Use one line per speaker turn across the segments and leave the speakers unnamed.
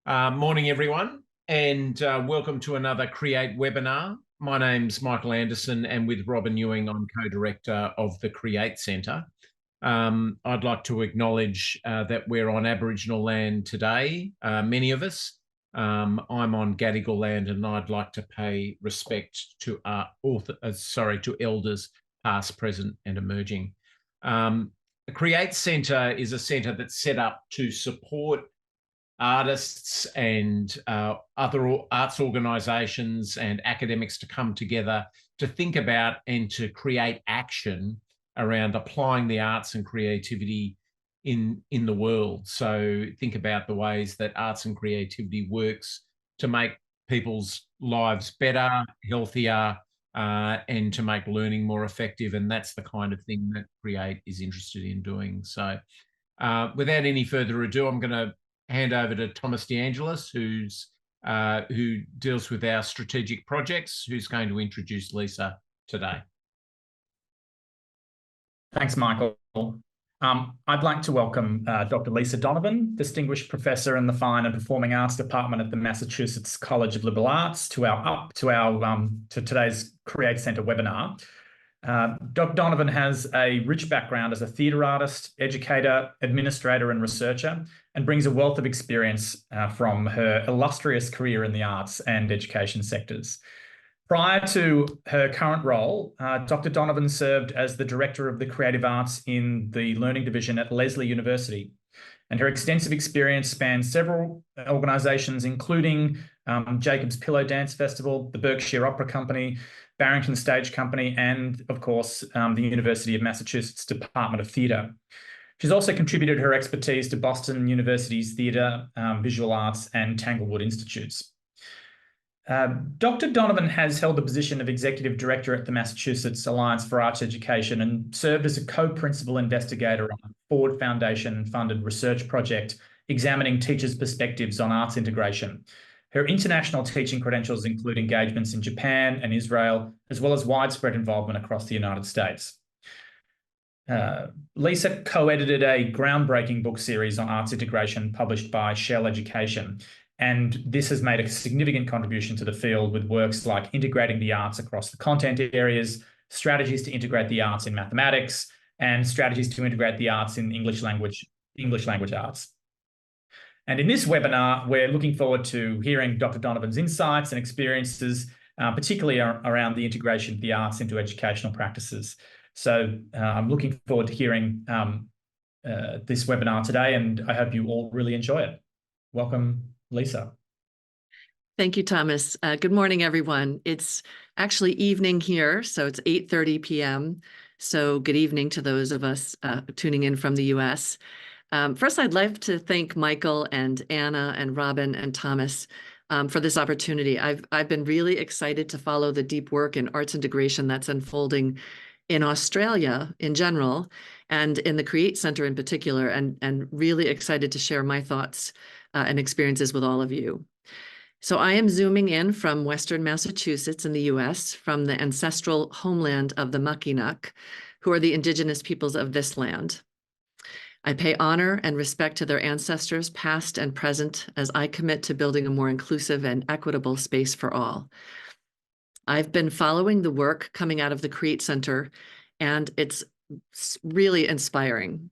Morning, everyone, and welcome to another Create webinar. My name's Michael Anderson, and with Robin Ewing, I'm co-director of the Create Centre. I'd like to acknowledge that we're on Aboriginal land today, many of us. I'm on Gadigal land, and I'd like to pay respect to to elders past, present, and emerging. The Create Centre is a centre that's set up to support artists and other arts organisations and academics to come together to think about and to create action around applying the arts and creativity in the world. So think about the ways that arts and creativity works to make people's lives better, healthier, and to make learning more effective. And that's the kind of thing that Create is interested in doing. So without any further ado, I'm going to hand over to Thomas DeAngelis, who deals with our strategic projects, who's going to introduce Lisa today.
Thanks, Michael. I'd like to welcome Dr. Lisa Donovan, Distinguished Professor in the Fine and Performing Arts Department at the Massachusetts College of Liberal Arts, to today's Create Centre webinar. Dr. Donovan has a rich background as a theatre artist, educator, administrator, and researcher, and brings a wealth of experience from her illustrious career in the arts and education sectors. Prior to her current role, Dr. Donovan served as the Director of the Creative Arts in the Learning Division at Lesley University, and her extensive experience spans several organisations, including Jacob's Pillow Dance Festival, the Berkshire Opera Company, Barrington Stage Company, and, of course, the University of Massachusetts Department of Theatre. She's also contributed her expertise to Boston University's Theatre, Visual Arts, and Tanglewood Institutes. Dr. Donovan has held the position of Executive Director at the Massachusetts Alliance for Arts Education and served as a co-principal investigator on a Ford Foundation-funded research project examining teachers' perspectives on arts integration. Her international teaching credentials include engagements in Japan and Israel, as well as widespread involvement across the United States. Lisa co-edited a groundbreaking book series on arts integration published by Shell Education, and this has made a significant contribution to the field with works like Integrating the Arts Across the Content Areas, Strategies to Integrate the Arts in Mathematics, and Strategies to Integrate the Arts in English language arts. And in this webinar, we're looking forward to hearing Dr. Donovan's insights and experiences, particularly around the integration of the arts into educational practices. So I'm looking forward to hearing this webinar today, and I hope you all really enjoy it. Welcome, Lisa.
Thank you, Thomas. Good morning, everyone. It's actually evening here, so it's 8:30 p.m. So good evening to those of us tuning in from the U.S. First, I'd like to thank Michael and Anna and Robin and Thomas for this opportunity. I've been really excited to follow the deep work in arts integration that's unfolding in Australia in general, and in the Create Centre in particular, and really excited to share my thoughts and experiences with all of you. So I am zooming in from Western Massachusetts in the US, from the ancestral homeland of the Mackinac, who are the indigenous peoples of this land. I pay honor and respect to their ancestors, past and present, as I commit to building a more inclusive and equitable space for all. I've been following the work coming out of the Create Centre, and it's really inspiring.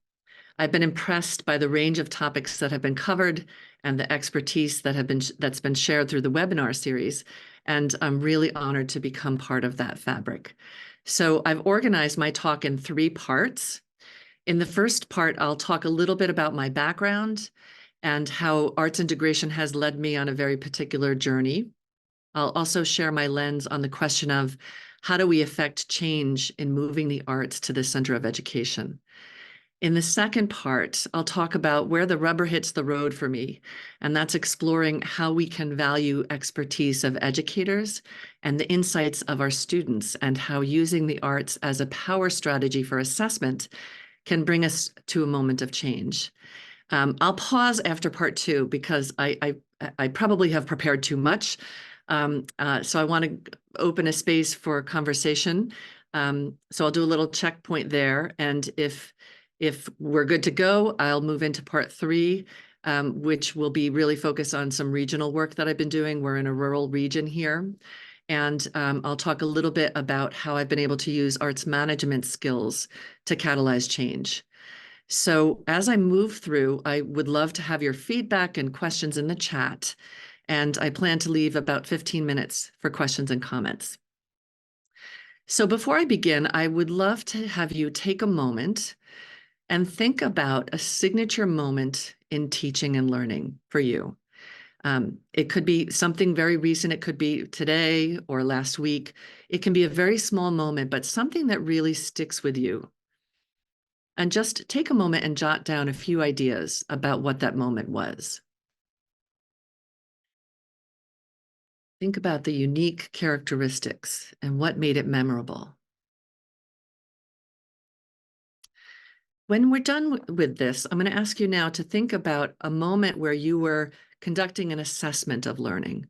I've been impressed by the range of topics that have been covered and the expertise that's been shared through the webinar series, and I'm really honored to become part of that fabric. So I've organized my talk in 3 parts. In the first part, I'll talk a little bit about my background and how arts integration has led me on a very particular journey. I'll also share my lens on the question of how do we affect change in moving the arts to the center of education. In the second part, I'll talk about where the rubber hits the road for me, and that's exploring how we can value expertise of educators and the insights of our students, and how using the arts as a power strategy for assessment can bring us to a moment of change. I'll pause after part 2 because I probably have prepared too much. So I want to open a space for conversation. So I'll do a little checkpoint there. And if we're good to go, I'll move into part 3 which will be really focused on some regional work that I've been doing. We're in a rural region here. And I'll talk a little bit about how I've been able to use arts management skills to catalyze change. So as I move through, I would love to have your feedback and questions in the chat. And I plan to leave about 15 minutes for questions and comments. So before I begin, I would love to have you take a moment and think about a signature moment in teaching and learning for you. It could be something very recent. It could be today or last week. It can be a very small moment, but something that really sticks with you. And just take a moment and jot down a few ideas about what that moment was. Think about the unique characteristics and what made it memorable. When we're done with this, I'm going to ask you now to think about a moment where you were conducting an assessment of learning.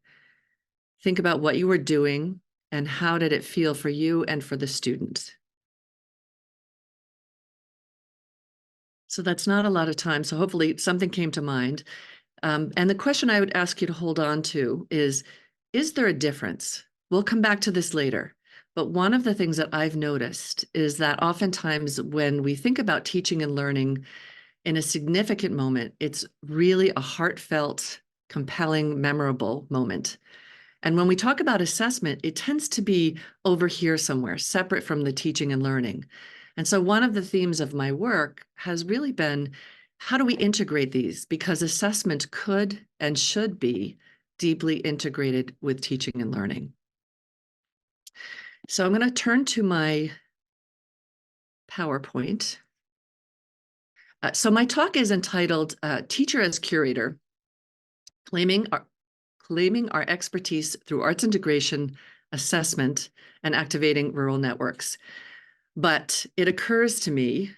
Think about what you were doing and how did it feel for you and for the student. So that's not a lot of time. So hopefully something came to mind. And the question I would ask you to hold on to is there a difference? We'll come back to this later. But one of the things that I've noticed is that oftentimes when we think about teaching and learning in a significant moment, it's really a heartfelt, compelling, memorable moment. And when we talk about assessment, it tends to be over here somewhere, separate from the teaching and learning. And so one of the themes of my work has really been, how do we integrate these? Because assessment could and should be deeply integrated with teaching and learning. So I'm going to turn to my PowerPoint. So my talk is entitled Teacher as Curator, Claiming our expertise through arts integration, assessment, and activating rural networks. But it occurs to me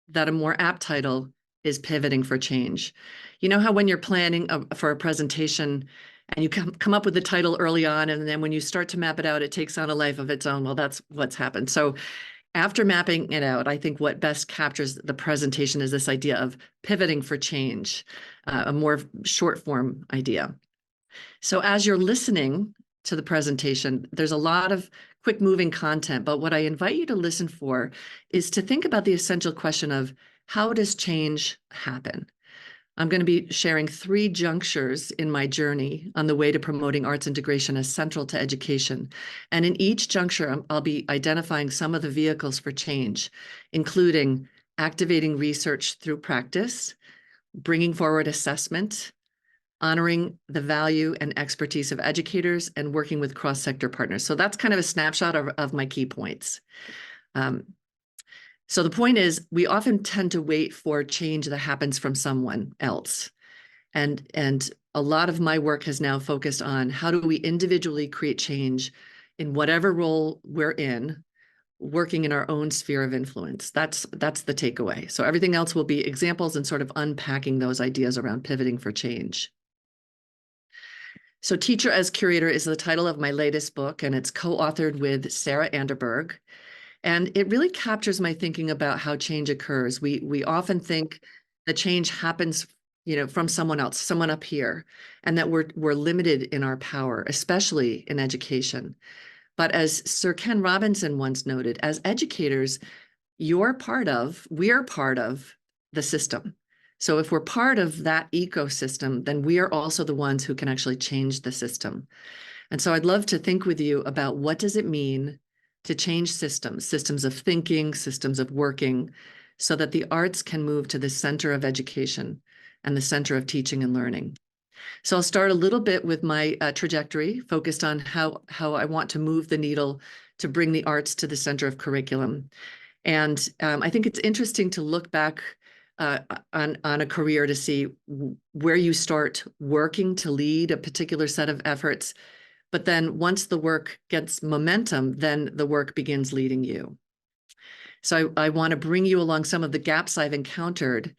that a more apt title is Pivoting for Change. You know how when you're planning for a presentation and you come up with the title early on, and then when you start to map it out, it takes on a life of its own. Well, that's what's happened. So after mapping it out, I think what best captures the presentation is this idea of pivoting for change, a more short form idea. So as you're listening to the presentation, there's a lot of quick moving content, but what I invite you to listen for is to think about the essential question of, how does change happen? I'm going to be sharing 3 junctures in my journey on the way to promoting arts integration as central to education. And in each juncture, I'll be identifying some of the vehicles for change, including activating research through practice, bringing forward assessment, honoring the value and expertise of educators, and working with cross-sector partners. So that's kind of a snapshot of my key points. So the point is, we often tend to wait for change that happens from someone else. And a lot of my work has now focused on how do we individually create change in whatever role we're in, working in our own sphere of influence. That's the takeaway. So everything else will be examples and sort of unpacking those ideas around pivoting for change. So Teacher as Curator is the title of my latest book, and it's co-authored with Sarah Anderberg. And it really captures my thinking about how change occurs. We often think that change happens, from someone else, someone up here, and that we're limited in our power, especially in education. But as Sir Ken Robinson once noted, as educators, we're part of the system. So if we're part of that ecosystem, then we are also the ones who can actually change the system. And so I'd love to think with you about, what does it mean to change systems of thinking, systems of working, so that the arts can move to the center of education and the center of teaching and learning. So I'll start a little bit with my trajectory, focused on how I want to move the needle to bring the arts to the center of curriculum. And I think it's interesting to look back on a career to see where you start working to lead a particular set of efforts. But then once the work gets momentum, then the work begins leading you. So I want to bring you along some of the gaps I've encountered,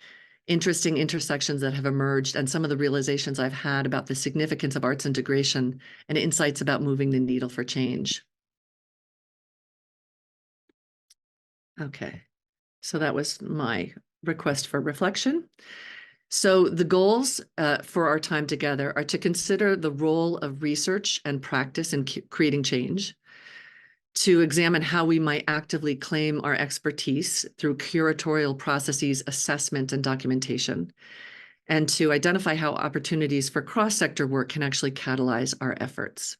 interesting intersections that have emerged, and some of the realizations I've had about the significance of arts integration and insights about moving the needle for change. Okay, so that was my request for reflection. So the goals for our time together are to consider the role of research and practice in creating change, to examine how we might actively claim our expertise through curatorial processes, assessment, and documentation, and to identify how opportunities for cross-sector work can actually catalyze our efforts.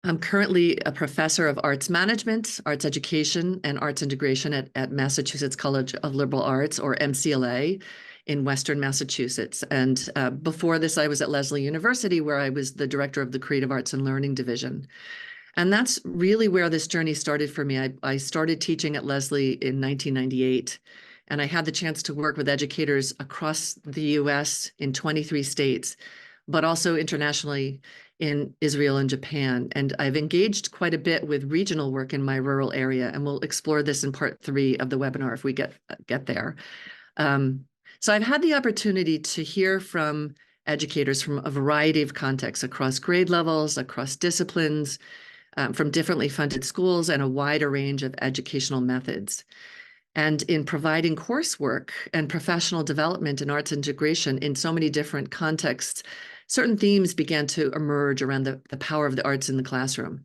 I'm currently a professor of arts management, arts education, and arts integration at Massachusetts College of Liberal Arts, or MCLA, in Western Massachusetts. And before this, I was at Lesley University, where I was the director of the Creative Arts and Learning Division. And that's really where this journey started for me. I started teaching at Lesley in 1998, and I had the chance to work with educators across the US in 23 states, but also internationally in Israel and Japan. And I've engaged quite a bit with regional work in my rural area, and we'll explore this in part 3 of the webinar if we get there. So I've had the opportunity to hear from educators from a variety of contexts across grade levels, across disciplines, from differently funded schools, and a wider range of educational methods. And in providing coursework and professional development in arts integration in so many different contexts, certain themes began to emerge around the power of the arts in the classroom.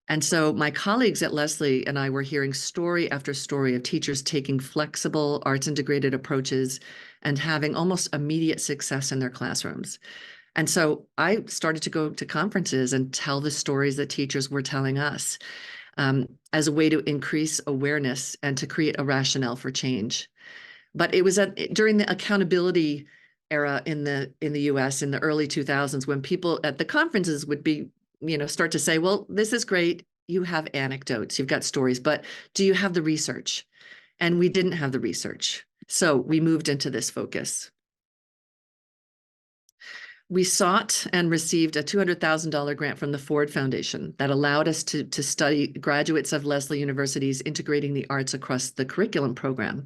And so my colleagues at Lesley and I were hearing story after story of teachers taking flexible arts integrated approaches and having almost immediate success in their classrooms. And so I started to go to conferences and tell the stories that teachers were telling us, as a way to increase awareness and to create a rationale for change. But it was during the accountability era in the US in the early 2000s, when people at the conferences would be, start to say, well, this is great. You have anecdotes, you've got stories, but do you have the research? And we didn't have the research. So we moved into this focus. We sought and received a $200,000 grant from the Ford Foundation that allowed us to study graduates of Lesley University's integrating the arts across the curriculum program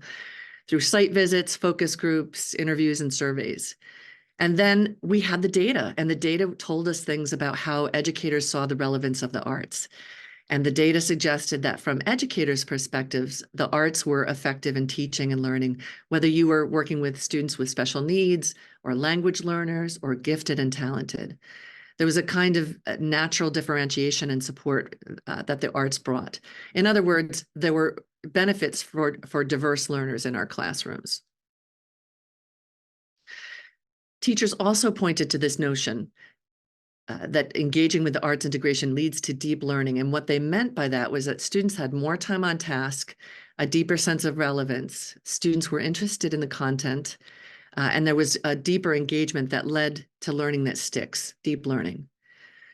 through site visits, focus groups, interviews, and surveys. And then we had the data, and the data told us things about how educators saw the relevance of the arts. And the data suggested that from educators' perspectives, the arts were effective in teaching and learning, whether you were working with students with special needs or language learners or gifted and talented. There was a kind of natural differentiation and support that the arts brought. In other words, there were benefits for diverse learners in our classrooms. Teachers also pointed to this notion that engaging with the arts integration leads to deep learning. And what they meant by that was that students had more time on task, a deeper sense of relevance. Students were interested in the content, and there was a deeper engagement that led to learning that sticks, deep learning.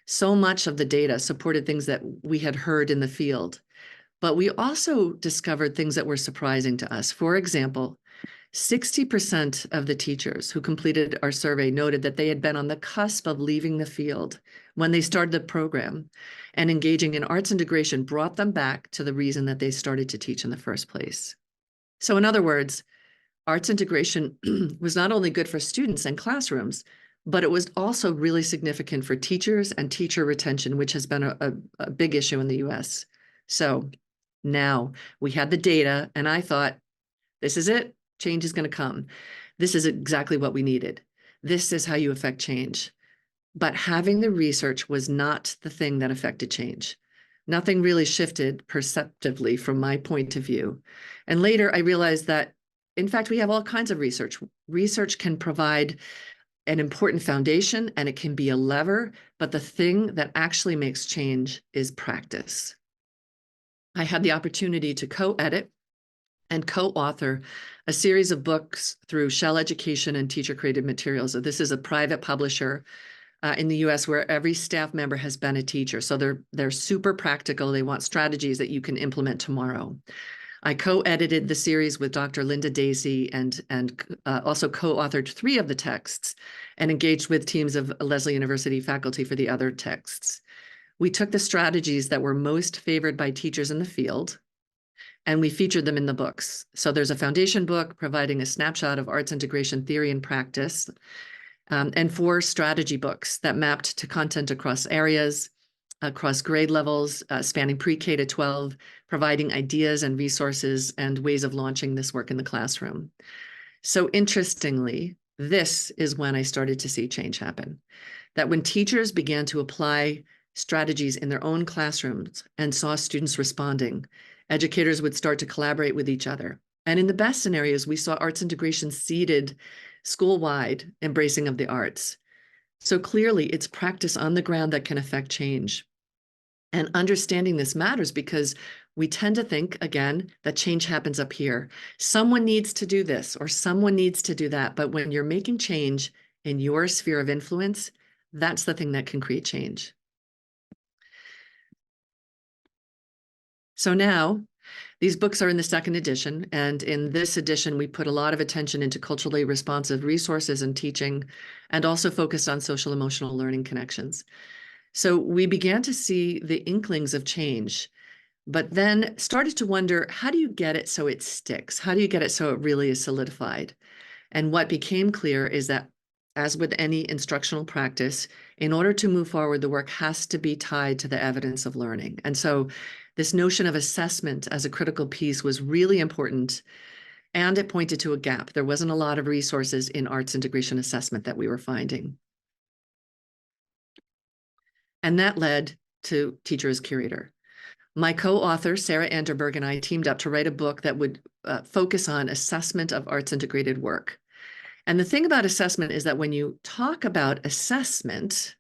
So much of the data supported things that we had heard in the field, but we also discovered things that were surprising to us. For example, 60% of the teachers who completed our survey noted that they had been on the cusp of leaving the field when they started the program, and engaging in arts integration brought them back to the reason that they started to teach in the first place. So in other words, arts integration was not only good for students and classrooms, but it was also really significant for teachers and teacher retention, which has been a big issue in the US. So now we had the data, and I thought, this is it. Change is going to come. This is exactly what we needed. This is how you affect change. But having the research was not the thing that affected change. Nothing really shifted perceptively from my point of view. And later I realized that, in fact, we have all kinds of research. Research can provide an important foundation, and it can be a lever, but the thing that actually makes change is practice. I had the opportunity to co-edit and co-author a series of books through Shell Education and Teacher Created Materials. So this is a private publisher in the US where every staff member has been a teacher. So they're super practical. They want strategies that you can implement tomorrow. I co-edited the series with Dr. Linda Dacey and also co-authored 3 of the texts and engaged with teams of Lesley University faculty for the other texts. We took the strategies that were most favored by teachers in the field, and we featured them in the books. So there's a foundation book providing a snapshot of arts integration theory and practice, and 4 strategy books that mapped to content across areas, across grade levels, spanning pre-K to 12, providing ideas and resources and ways of launching this work in the classroom. So interestingly, this is when I started to see change happen. That when teachers began to apply strategies in their own classrooms and saw students responding, educators would start to collaborate with each other. And in the best scenarios, we saw arts integration seeded school-wide embracing of the arts. So clearly, it's practice on the ground that can affect change. And understanding this matters because we tend to think, again, that change happens up here. Someone needs to do this or someone needs to do that. But when you're making change in your sphere of influence, that's the thing that can create change. So now, these books are in the second edition, and in this edition, we put a lot of attention into culturally responsive resources and teaching, and also focused on social emotional learning connections. So we began to see the inklings of change, but then started to wonder, how do you get it so it sticks? How do you get it so it really is solidified? And what became clear is that, as with any instructional practice, in order to move forward, the work has to be tied to the evidence of learning. And so this notion of assessment as a critical piece was really important, and it pointed to a gap. There wasn't a lot of resources in arts integration assessment that we were finding. And that led to Teacher as Curator. My co-author, Sarah Anderberg, and I teamed up to write a book that would focus on assessment of arts integrated work. And the thing about assessment is that when you talk about assessment,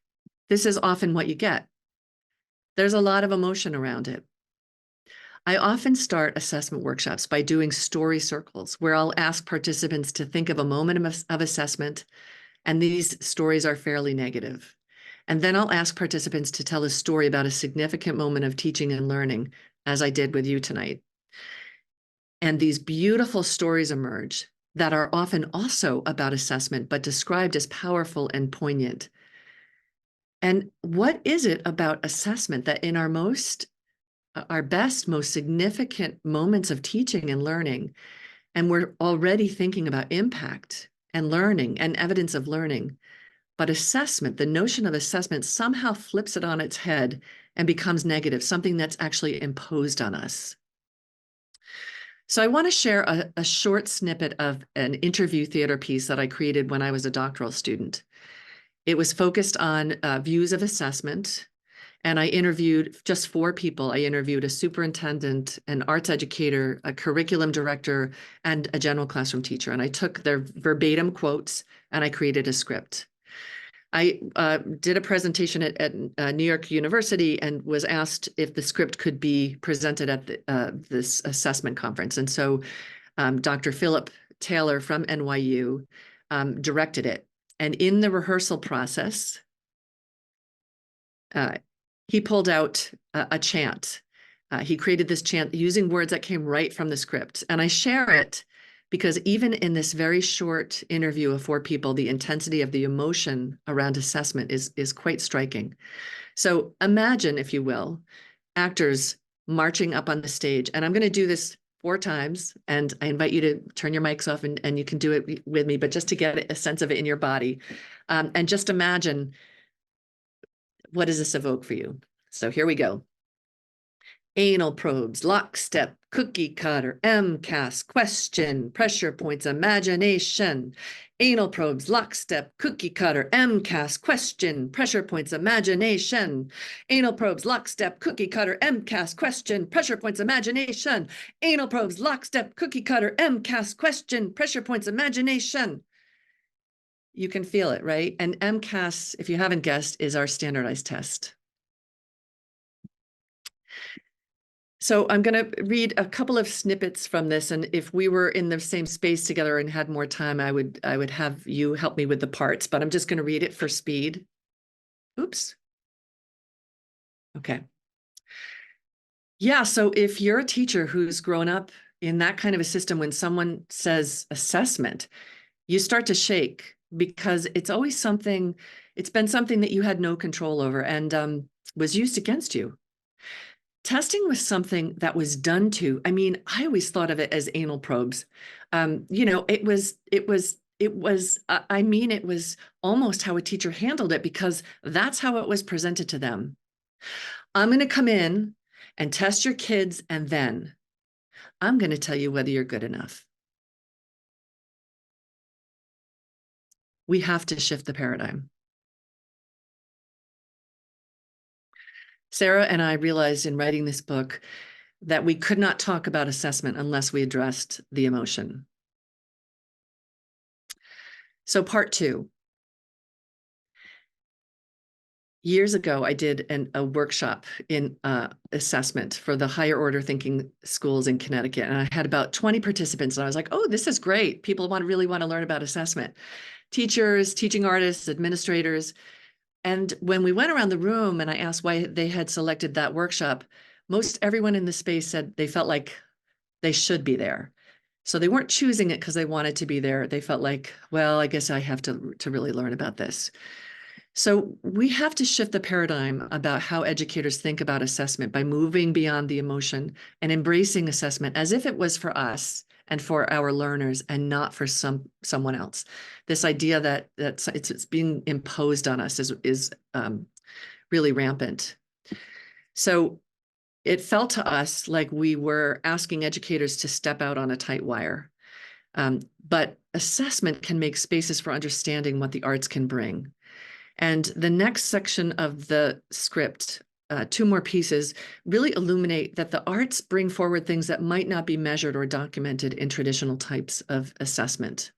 this is often what you get. There's a lot of emotion around it. I often start assessment workshops by doing story circles where I'll ask participants to think of a moment of assessment, and these stories are fairly negative. And then I'll ask participants to tell a story about a significant moment of teaching and learning, as I did with you tonight. And these beautiful stories emerge that are often also about assessment, but described as powerful and poignant. And what is it about assessment that in our best, most significant moments of teaching and learning, and we're already thinking about impact and learning and evidence of learning, but assessment, the notion of assessment somehow flips it on its head and becomes negative, something that's actually imposed on us. So I want to share a short snippet of an interview theater piece that I created when I was a doctoral student. It was focused on views of assessment, and I interviewed just 4 people. I interviewed a superintendent, an arts educator, a curriculum director, and a general classroom teacher. And I took their verbatim quotes and I created a script. I did a presentation at New York University and was asked if the script could be presented at this assessment conference. And so Dr. Philip Taylor from NYU directed it. And in the rehearsal process, he pulled out a chant. He created this chant using words that came right from the script. And I share it because even in this very short interview of 4 people, the intensity of the emotion around assessment is quite striking. So imagine, if you will, actors marching up on the stage. And I'm going to do this 4 times. And I invite you to turn your mics off and you can do it with me, but just to get a sense of it in your body. And just imagine, what does this evoke for you? So here we go. Anal probes, lockstep, cookie cutter, MCAS, question, pressure points, imagination. Anal probes, lockstep, cookie cutter, MCAS, question, pressure points, imagination. Anal probes, lockstep, cookie cutter, MCAS, question, pressure points, imagination. Anal probes, lockstep, cookie cutter, MCAS, question, pressure points, imagination. You can feel it, right? And MCAS, if you haven't guessed, is our standardized test. So I'm going to read a couple of snippets from this, and if we were in the same space together and had more time, I would have you help me with the parts, but I'm just going to read it for speed. Oops. Okay. Yeah, so if you're a teacher who's grown up in that kind of a system, when someone says assessment, you start to shake because it's always something, it's been something that you had no control over and was used against you. Testing was something that was done to, I mean, I always thought of it as anal probes. You know, it was almost how a teacher handled it because that's how it was presented to them. I'm going to come in and test your kids, and then I'm going to tell you whether you're good enough. We have to shift the paradigm. Sarah and I realized in writing this book that we could not talk about assessment unless we addressed the emotion. So part 2. Years ago, I did a workshop in assessment for the higher order thinking schools in Connecticut. And I had about 20 participants. And I was like, oh, this is great. People really want to learn about assessment. Teachers, teaching artists, administrators. And when we went around the room and I asked why they had selected that workshop, most everyone in the space said they felt like they should be there. So they weren't choosing it because they wanted to be there. They felt like, well, I guess I have to really learn about this. So we have to shift the paradigm about how educators think about assessment by moving beyond the emotion and embracing assessment as if it was for us and for our learners and not for someone else. This idea that it's being imposed on us is really rampant. So it felt to us like we were asking educators to step out on a tight wire. But assessment can make spaces for understanding what the arts can bring. And the next section of the script, 2 more pieces, really illuminate that the arts bring forward things that might not be measured or documented in traditional types of assessment.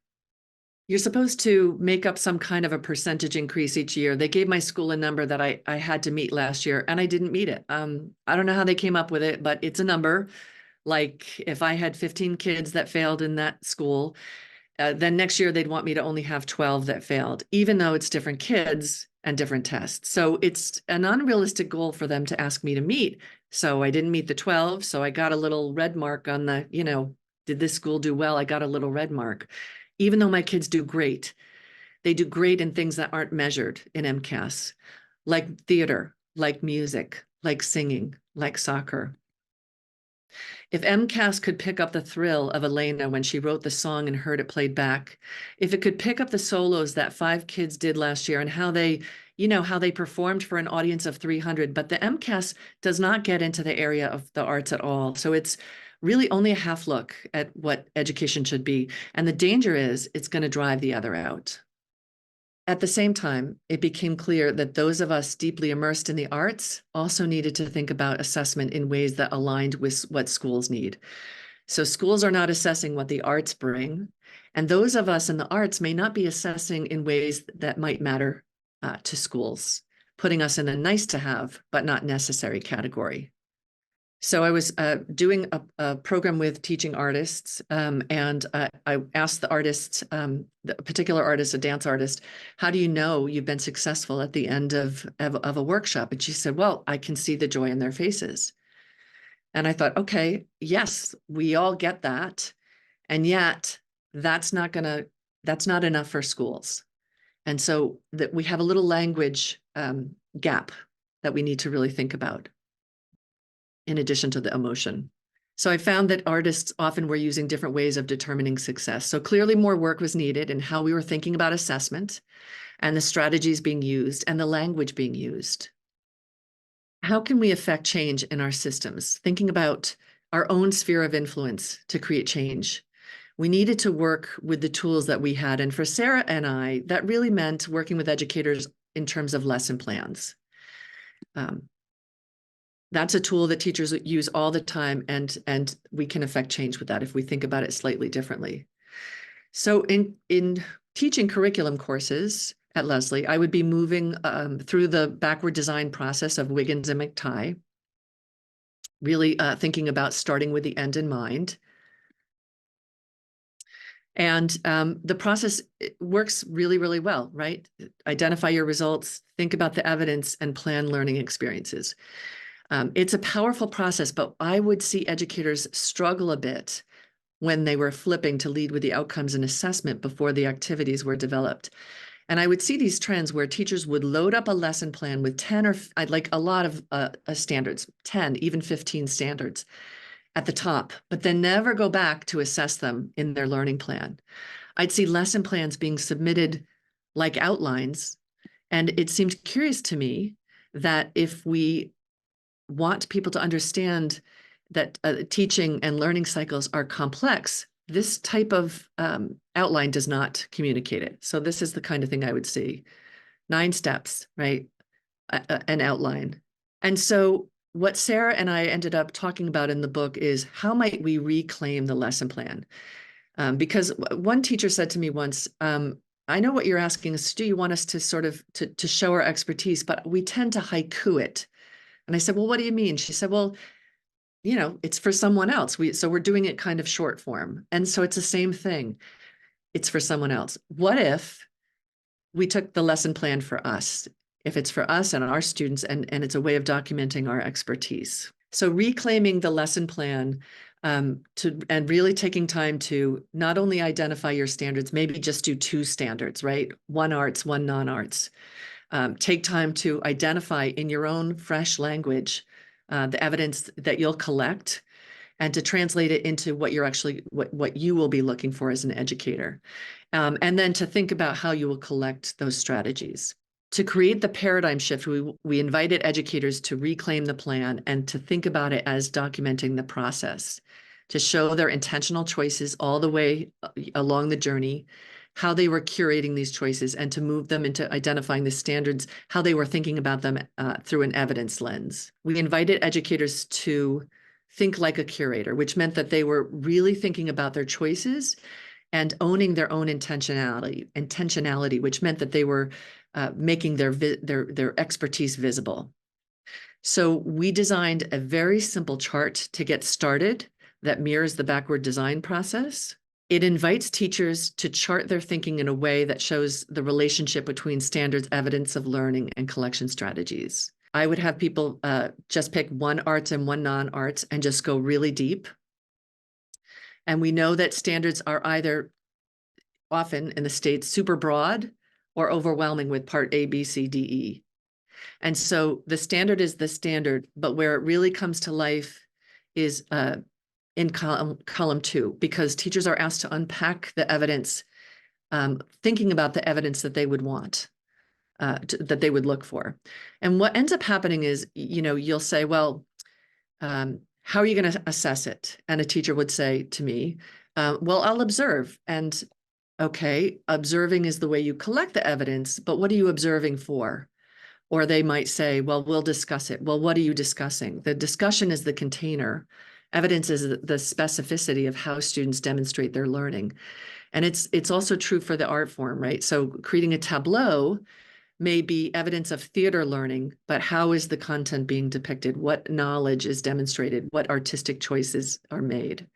You're supposed to make up some kind of a percentage increase each year. They gave my school a number that I had to meet last year, and I didn't meet it. I don't know how they came up with it, but it's a number. Like if I had 15 kids that failed in that school, then next year they'd want me to only have 12 that failed, even though it's different kids and different tests. So it's an unrealistic goal for them to ask me to meet. So I didn't meet the 12. So I got a little red mark on the, did this school do well? I got a little red mark. Even though my kids do great, they do great in things that aren't measured in MCAS, like theater, like music, like singing, like soccer. If MCAS could pick up the thrill of Elena when she wrote the song and heard it played back, if it could pick up the solos that 5 kids did last year and how they performed for an audience of 300, but the MCAS does not get into the area of the arts at all. So it's really only a half look at what education should be. And the danger is it's going to drive the other out. At the same time, it became clear that those of us deeply immersed in the arts also needed to think about assessment in ways that aligned with what schools need. So schools are not assessing what the arts bring, and those of us in the arts may not be assessing in ways that might matter to schools, putting us in a nice to have, but not necessary category. So I was doing a program with teaching artists, and I asked the artists, the particular artist, a dance artist, how do you know you've been successful at the end of a workshop? And she said, well, I can see the joy in their faces. And I thought, okay, yes, we all get that. And yet that's not enough for schools. And so that we have a little language gap that we need to really think about, in addition to the emotion. So I found that artists often were using different ways of determining success. So clearly more work was needed in how we were thinking about assessment and the strategies being used and the language being used. How can we affect change in our systems? Thinking about our own sphere of influence to create change. We needed to work with the tools that we had. And for Sarah and I, that really meant working with educators in terms of lesson plans. That's a tool that teachers use all the time, and we can affect change with that if we think about it slightly differently. So in teaching curriculum courses at Lesley, I would be moving through the backward design process of Wiggins and McTighe, really thinking about starting with the end in mind. And the process works really, really well, right? Identify your results, think about the evidence, and plan learning experiences. It's a powerful process, but I would see educators struggle a bit when they were flipping to lead with the outcomes and assessment before the activities were developed. And I would see these trends where teachers would load up a lesson plan with 10 or like a lot of standards, 10, even 15 standards at the top, but then never go back to assess them in their learning plan. I'd see lesson plans being submitted like outlines. And it seemed curious to me that if we want people to understand that teaching and learning cycles are complex, this type of outline does not communicate it. So this is the kind of thing I would see. 9 steps, right? An outline. And so what Sarah and I ended up talking about in the book is how might we reclaim the lesson plan? Because one teacher said to me once, I know what you're asking us to do. You want us to sort of to show our expertise, but we tend to haiku it. And I said, well, what do you mean? She said, well, you know, it's for someone else. So we're doing it kind of short form. And so it's the same thing. It's for someone else. What if we took the lesson plan for us? If it's for us and our students, and it's a way of documenting our expertise. So reclaiming the lesson plan and really taking time to not only identify your standards, maybe just do 2 standards, right? 1 arts, 1 non-arts. Take time to identify in your own fresh language the evidence that you'll collect and to translate it into what you're actually, what you will be looking for as an educator. And then to think about how you will collect those strategies. To create the paradigm shift, we invited educators to reclaim the plan and to think about it as documenting the process, to show their intentional choices all the way along the journey, how they were curating these choices, and to move them into identifying the standards, how they were thinking about them through an evidence lens. We invited educators to think like a curator, which meant that they were really thinking about their choices and owning their own intentionality, which meant that they were making their expertise visible. So we designed a very simple chart to get started that mirrors the backward design process. It invites teachers to chart their thinking in a way that shows the relationship between standards, evidence of learning, and collection strategies. I would have people just pick 1 arts and 1 non-arts and just go really deep. And we know that standards are either often in the States super broad or overwhelming with part A, B, C, D, E. And so the standard is the standard, but where it really comes to life is in column 2, because teachers are asked to unpack the evidence, thinking about the evidence that they would want, that they would look for. And what ends up happening is, you know, you'll say, well, how are you going to assess it? And a teacher would say to me, well, I'll observe. And okay, observing is the way you collect the evidence, but what are you observing for? Or they might say, well, we'll discuss it. Well, what are you discussing? The discussion is the container. Evidence is the specificity of how students demonstrate their learning. And it's also true for the art form, right? So creating a tableau may be evidence of theater learning, but how is the content being depicted? What knowledge is demonstrated? What artistic choices are made?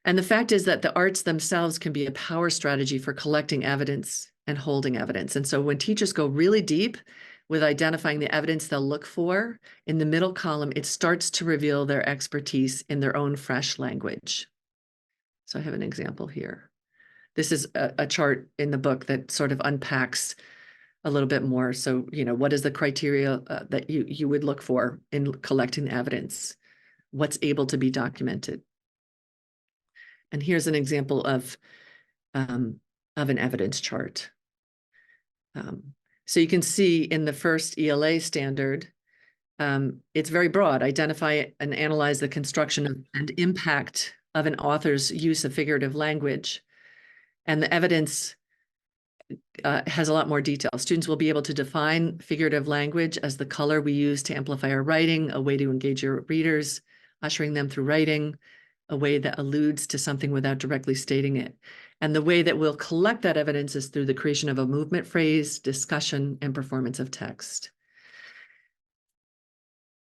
And the fact is that the arts themselves can be a power strategy for collecting evidence and holding evidence. And so when teachers go really deep with identifying the evidence they'll look for, in the middle column, it starts to reveal their expertise in their own fresh language. So I have an example here. This is a chart in the book that sort of unpacks a little bit more. So, you know, what is the criteria that you would look for in collecting the evidence? What's able to be documented? And here's an example of an evidence chart. So you can see in the first ELA standard, it's very broad. Identify and analyze the construction and impact of an author's use of figurative language. And the evidence has a lot more detail. Students will be able to define figurative language as the color we use to amplify our writing, a way to engage your readers, ushering them through writing, a way that alludes to something without directly stating it. And the way that we'll collect that evidence is through the creation of a movement phrase, discussion, and performance of text.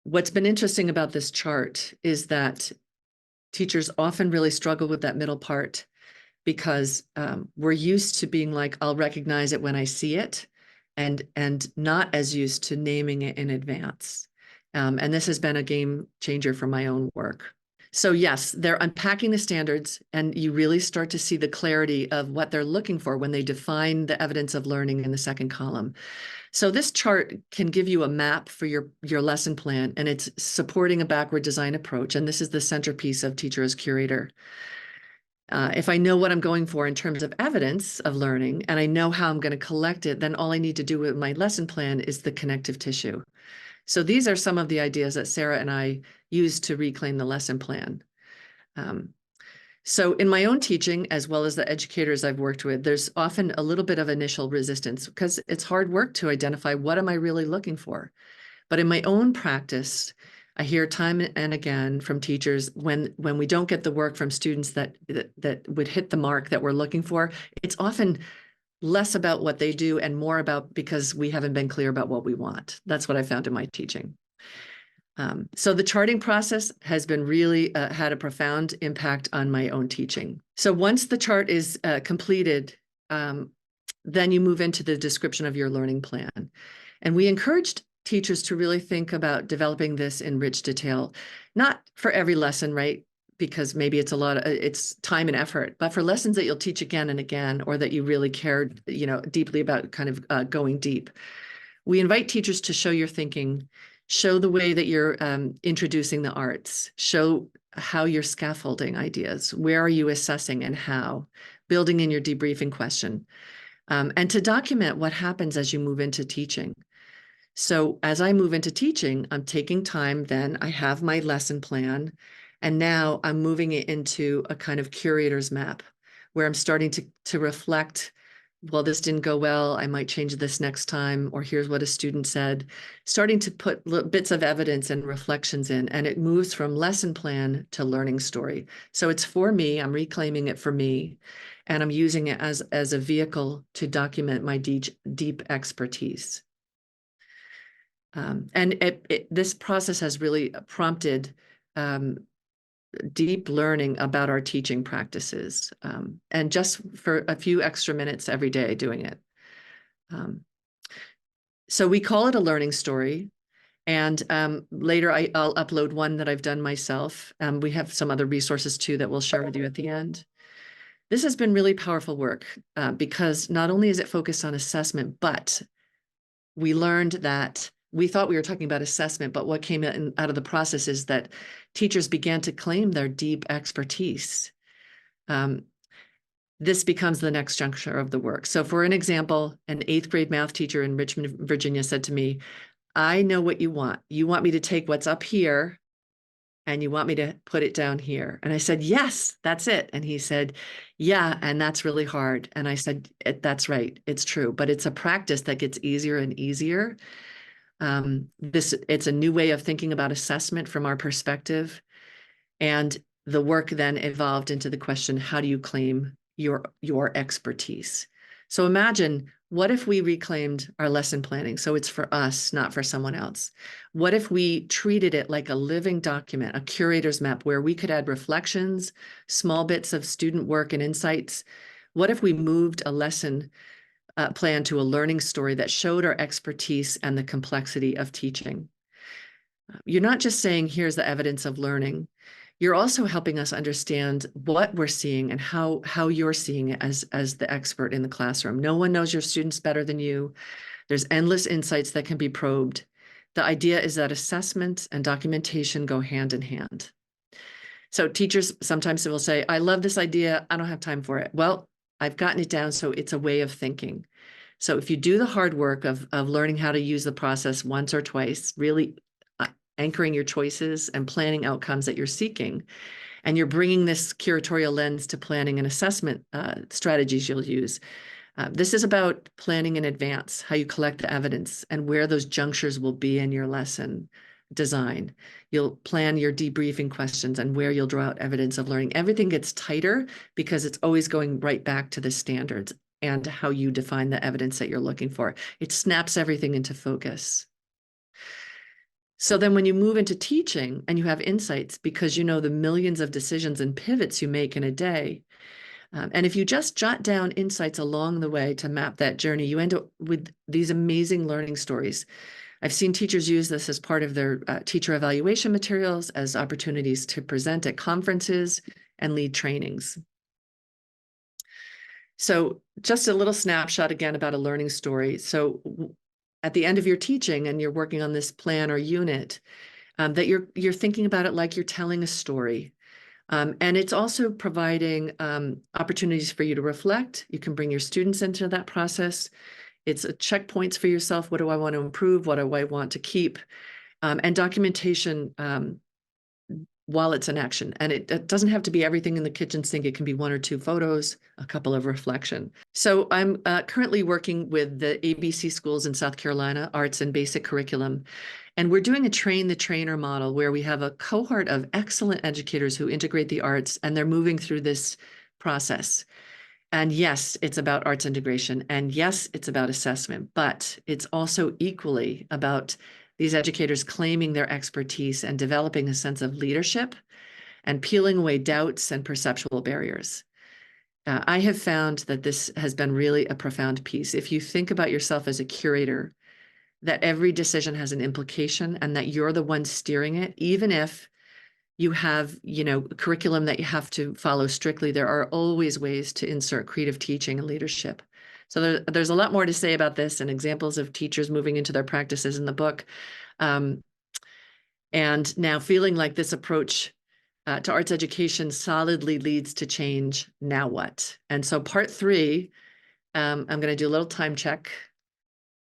What's been interesting about this chart is that teachers often really struggle with that middle part because we're used to being like, I'll recognize it when I see it, and not as used to naming it in advance. And this has been a game changer for my own work. So yes, they're unpacking the standards, and you really start to see the clarity of what they're looking for when they define the evidence of learning in the second column. So this chart can give you a map for your lesson plan, and it's supporting a backward design approach. And this is the centerpiece of Teacher as Curator. If I know what I'm going for in terms of evidence of learning, and I know how I'm going to collect it, then all I need to do with my lesson plan is the connective tissue. So these are some of the ideas that Sarah and I use to reclaim the lesson plan. So in my own teaching, as well as the educators I've worked with, there's often a little bit of initial resistance because it's hard work to identify what am I really looking for. But in my own practice, I hear time and again from teachers when we don't get the work from students that would hit the mark that we're looking for, it's often less about what they do and more about because we haven't been clear about what we want. That's what I found in my teaching. So the charting process has been really had a profound impact on my own teaching. So once the chart is completed, then you move into the description of your learning plan. And we encouraged teachers to really think about developing this in rich detail, not for every lesson, right? Because maybe it's it's time and effort, but for lessons that you'll teach again and again, or that you really cared, deeply about kind of going deep. We invite teachers to show your thinking, show the way that you're introducing the arts, show how you're scaffolding ideas, where are you assessing and how, building in your debriefing question, and to document what happens as you move into teaching. So as I move into teaching, I'm taking time, then I have my lesson plan, and now I'm moving it into a kind of curator's map where I'm starting to reflect, well, this didn't go well, I might change this next time, or here's what a student said, starting to put bits of evidence and reflections in, and it moves from lesson plan to learning story. So it's for me, I'm reclaiming it for me, and I'm using it as a vehicle to document my deep expertise. And this process has really prompted deep learning about our teaching practices, and just for a few extra minutes every day doing it. So we call it a learning story. And later I'll upload one that I've done myself. We have some other resources too that we'll share with you at the end. This has been really powerful work because not only is it focused on assessment, but we learned that we thought we were talking about assessment, but what came out of the process is that teachers began to claim their deep expertise. This becomes the next juncture of the work. So for an example, an 8th grade math teacher in Richmond, Virginia said to me, I know what you want. You want me to take what's up here and you want me to put it down here. And I said, yes, that's it. And he said, yeah, and that's really hard. And I said, that's right, it's true, but it's a practice that gets easier and easier. It's a new way of thinking about assessment from our perspective. And the work then evolved into the question, how do you claim your expertise? So imagine, what if we reclaimed our lesson planning? So it's for us, not for someone else. What if we treated it like a living document, a curator's map, where we could add reflections, small bits of student work and insights? What if we moved a lesson plan to a learning story that showed our expertise and the complexity of teaching? You're not just saying, here's the evidence of learning. You're also helping us understand what we're seeing and how you're seeing it as the expert in the classroom. No one knows your students better than you. There's endless insights that can be probed. The idea is that assessment and documentation go hand in hand. So teachers sometimes will say, I love this idea, I don't have time for it. Well, I've gotten it down, so it's a way of thinking. So if you do the hard work of learning how to use the process once or twice, really anchoring your choices and planning outcomes that you're seeking, and you're bringing this curatorial lens to planning and assessment strategies you'll use. This is about planning in advance, how you collect the evidence and where those junctures will be in your lesson design. You'll plan your debriefing questions and where you'll draw out evidence of learning. Everything gets tighter because it's always going right back to the standards and how you define the evidence that you're looking for. It snaps everything into focus. So then when you move into teaching and you have insights because you know the millions of decisions and pivots you make in a day, and if you just jot down insights along the way to map that journey, you end up with these amazing learning stories. I've seen teachers use this as part of their teacher evaluation materials, as opportunities to present at conferences and lead trainings. So just a little snapshot again about a learning story. So at the end of your teaching and you're working on this plan or unit, that you're thinking about it like you're telling a story. And it's also providing opportunities for you to reflect. You can bring your students into that process. It's a checkpoints for yourself. What do I want to improve? What do I want to keep? and documentation while it's in action. And it doesn't have to be everything in the kitchen sink. It can be 1 or 2 photos, a couple of reflection. So I'm currently working with the ABC schools in South Carolina, arts and basic curriculum. And we're doing a train the trainer model where we have a cohort of excellent educators who integrate the arts, and they're moving through this process. And yes, it's about arts integration. And yes, it's about assessment, but it's also equally about these educators claiming their expertise and developing a sense of leadership and peeling away doubts and perceptual barriers. I have found that this has been really a profound piece. If you think about yourself as a curator, that every decision has an implication and that you're the one steering it, even if you have, curriculum that you have to follow strictly, there are always ways to insert creative teaching and leadership. So there's a lot more to say about this and examples of teachers moving into their practices in the book. And now feeling like this approach to arts education solidly leads to change. Now what? And so part 3, I'm going to do a little time check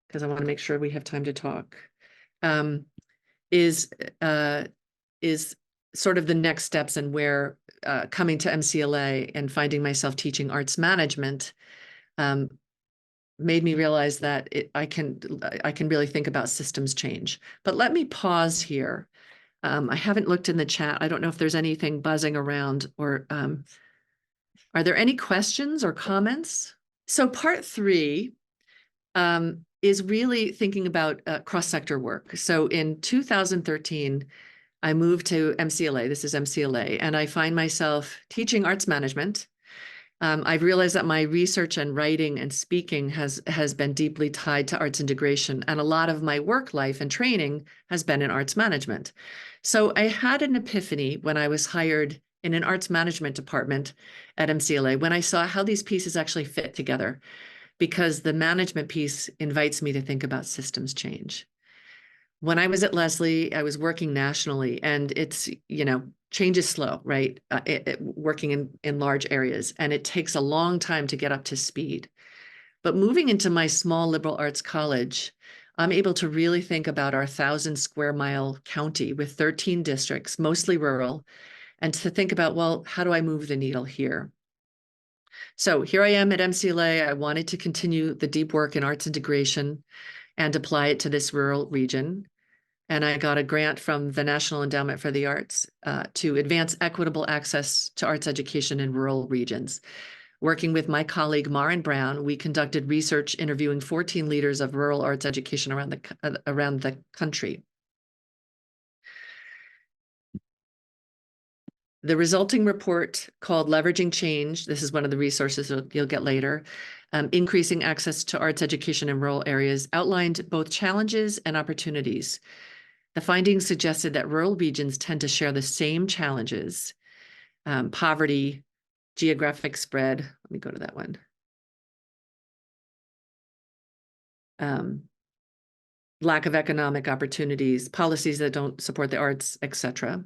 because I want to make sure we have time to talk, is sort of the next steps and where coming to MCLA and finding myself teaching arts management made me realize that I can really think about systems change. But let me pause here. I haven't looked in the chat. I don't know if there's anything buzzing around, or are there any questions or comments? So part 3 is really thinking about cross-sector work. So in 2013, I moved to MCLA. This is MCLA, and I find myself teaching arts management. I've realized that my research and writing and speaking has been deeply tied to arts integration, and a lot of my work life and training has been in arts management. So I had an epiphany when I was hired in an arts management department at MCLA, when I saw how these pieces actually fit together, because the management piece invites me to think about systems change. When I was at Lesley, I was working nationally, and it's, change is slow, right? Working in large areas, and it takes a long time to get up to speed. But moving into my small liberal arts college, I'm able to really think about our 1,000 square mile county with 13 districts, mostly rural, and to think about, well, how do I move the needle here? So here I am at MCLA. I wanted to continue the deep work in arts integration and apply it to this rural region. And I got a grant from the National Endowment for the Arts to advance equitable access to arts education in rural regions. Working with my colleague, Marin Brown, we conducted research interviewing 14 leaders of rural arts education around the country. The resulting report, called Leveraging Change, this is one of the resources you'll get later, increasing access to arts education in rural areas, outlined both challenges and opportunities. The findings suggested that rural regions tend to share the same challenges: poverty, geographic spread. Let me go to that one. Lack of economic opportunities, policies that don't support the arts, etc.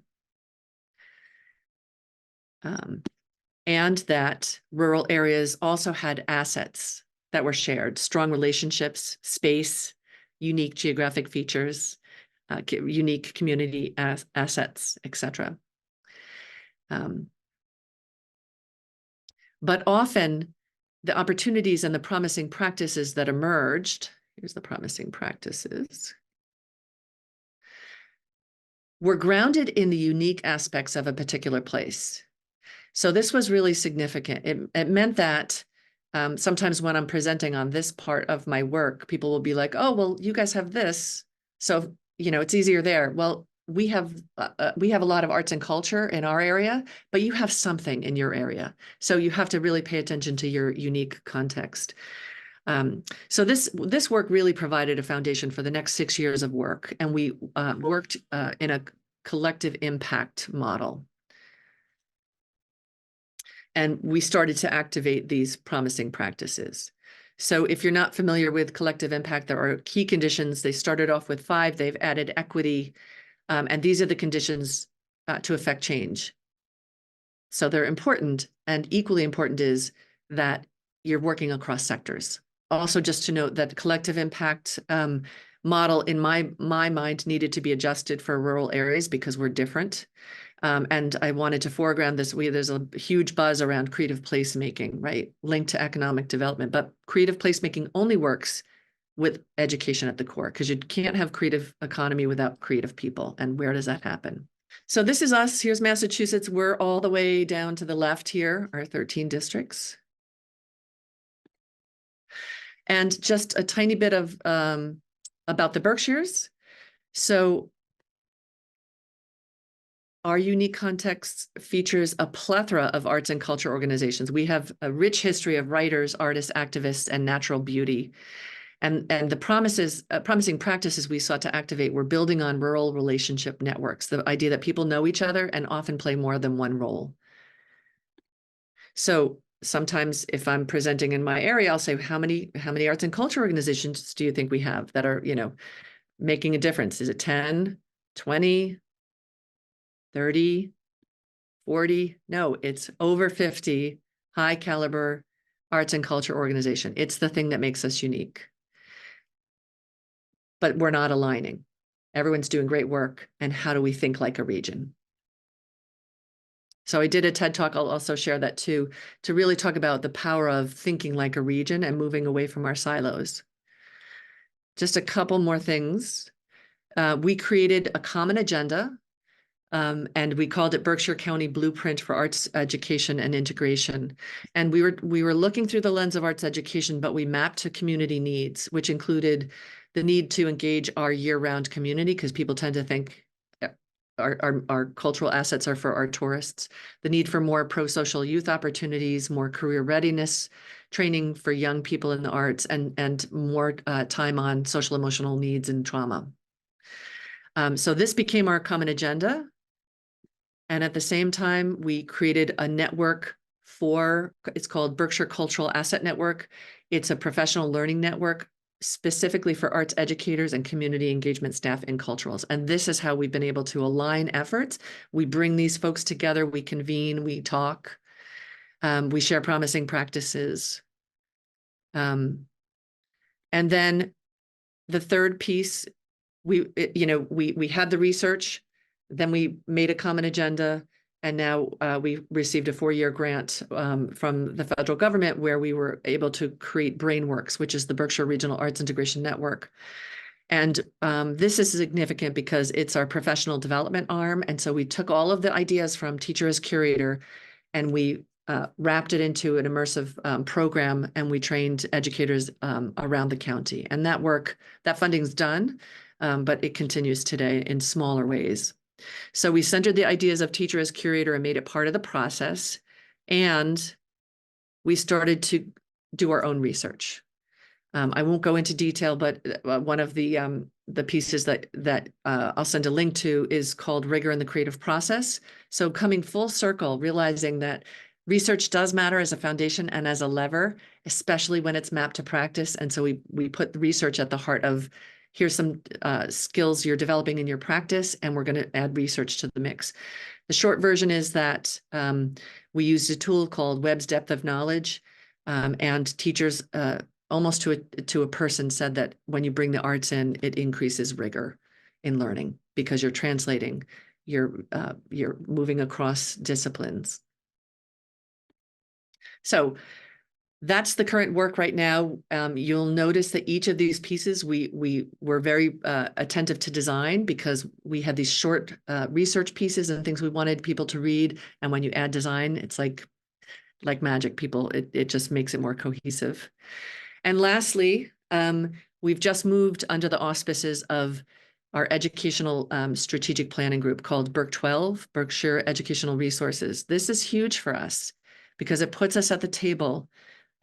And that rural areas also had assets that were shared: strong relationships, space, unique geographic features, unique community assets, etc. But often the opportunities and the promising practices that emerged, here's the promising practices, were grounded in the unique aspects of a particular place. So this was really significant. It meant that sometimes when I'm presenting on this part of my work, people will be like, oh, well, you guys have this, so, it's easier there. Well, we have a lot of arts and culture in our area, but you have something in your area. So you have to really pay attention to your unique context. So this work really provided a foundation for the next 6 years of work, and we worked in a collective impact model. And we started to activate these promising practices. So if you're not familiar with collective impact, there are key conditions. They started off with 5, they've added equity, and these are the conditions to affect change. So they're important, and equally important is that you're working across sectors. Also, just to note that collective impact model in my mind needed to be adjusted for rural areas because we're different. And I wanted to foreground this. There's a huge buzz around creative placemaking, right? Linked to economic development, but creative placemaking only works with education at the core, because you can't have creative economy without creative people. And where does that happen? So this is us. Here's Massachusetts. We're all the way down to the left here, our 13 districts. And just a tiny bit of about the Berkshires. So our unique context features a plethora of arts and culture organizations. We have a rich history of writers, artists, activists, and natural beauty. And the promising practices we sought to activate were building on rural relationship networks, the idea that people know each other and often play more than one role. So sometimes if I'm presenting in my area, I'll say, how many arts and culture organizations do you think we have that are, making a difference? Is it 10, 20, 30, 40? No, it's over 50 high caliber arts and culture organization. It's the thing that makes us unique. But we're not aligning. Everyone's doing great work. And how do we think like a region? So I did a TED Talk, I'll also share that too, to really talk about the power of thinking like a region and moving away from our silos. Just a couple more things. We created a common agenda, and we called it Berkshire County Blueprint for Arts Education and Integration. And we were looking through the lens of arts education, but we mapped to community needs, which included the need to engage our year-round community, because people tend to think our cultural assets are for our tourists, the need for more pro-social youth opportunities, more career readiness training for young people in the arts, and more time on social emotional needs and trauma. So this became our common agenda. And at the same time, we created a network it's called Berkshire Cultural Asset Network. It's a professional learning network specifically for arts educators and community engagement staff in culturals. And this is how we've been able to align efforts. We bring these folks together, we convene, we talk, we share promising practices. And then the third piece, we had the research, then we made a common agenda, and now we received a 4-year grant from the federal government where we were able to create BrainWorks, which is the Berkshire Regional Arts Integration Network. And this is significant because it's our professional development arm. And so we took all of the ideas from Teacher as Curator and we wrapped it into an immersive program, and we trained educators around the county. And that funding's done, but it continues today in smaller ways. So we centered the ideas of Teacher as Curator and made it part of the process. And we started to do our own research. I won't go into detail, but one of the pieces that I'll send a link to is called Rigor in the Creative Process. So coming full circle, realizing that research does matter as a foundation and as a lever, especially when it's mapped to practice. And so we put the research at the heart of, here's some skills you're developing in your practice, and we're going to add research to the mix. The short version is that we used a tool called Webb's Depth of Knowledge, and teachers almost to a person said that when you bring the arts in, it increases rigor in learning because you're translating, you're moving across disciplines. So that's the current work right now. You'll notice that each of these pieces, we were very attentive to design because we had these short research pieces and things we wanted people to read. And when you add design, it's like magic. It just makes it more cohesive. And lastly, we've just moved under the auspices of our educational strategic planning group called BERC12, Berkshire Educational Resources. This is huge for us because it puts us at the table